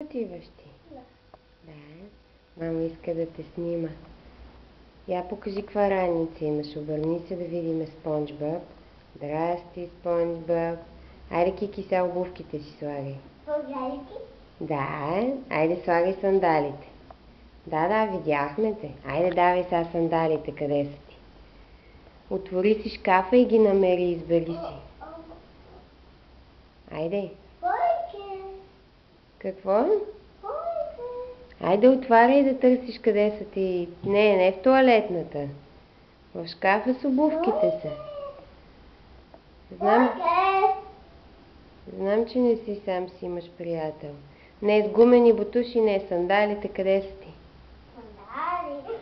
Отиваш ти? Да. Мама иска да те снима. Я покажи каква раница имаш. Обърни се да видим Спонж Боб. Здрасти, Спонж Боб. Айде, Кики, сега обувките си слагай. Сандалите? Да, айде слагай сандалите. Да, видяхме те. Айде, давай сега сандалите, къде са ти? Отвори си шкафа и ги намери, избери си. Айде. Какво? Айде, отваряй да търсиш къде са ти. Не в тоалетната. В шкафа с обувките са. Знам, че не си сам, си имаш приятел. Не с гумени бутуши, не сандалите, къде са ти? Сандали.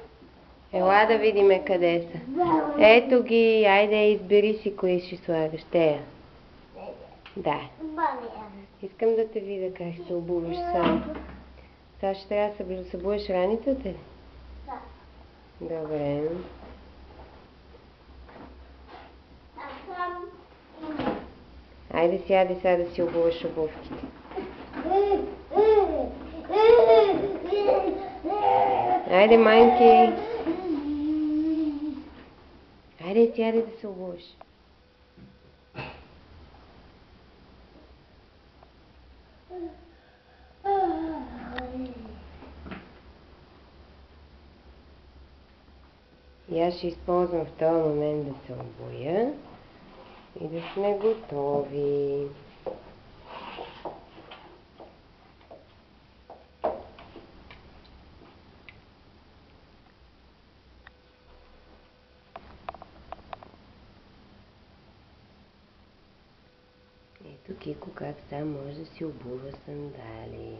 Ела да видиме къде са. Ето ги, айде, избери си кои ще слагаш. Тея. Да. Искам да те видя как ще обуваш сам. Сега ще трябва да събуеш раницата ли? Да. Добре. Айде сяде сега да си обуваш обувките. Айде, майки. Айде сяде да се обуваш. И аз ще използвам в този момент да се обуя и да сме готови. Ето Кико как сам може да си обува сандали.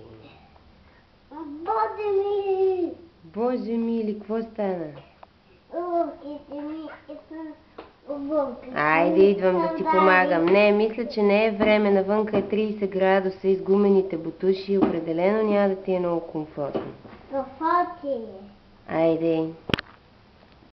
Боже ми! Боже мили, какво стана? Обувките ми са обувките. Айде, идвам да ти помагам. Не, мисля, че не е време. Навънка е 30 градуса и с гумените бутуши. Определено няма да ти е много комфортно. Комфортно. Айде.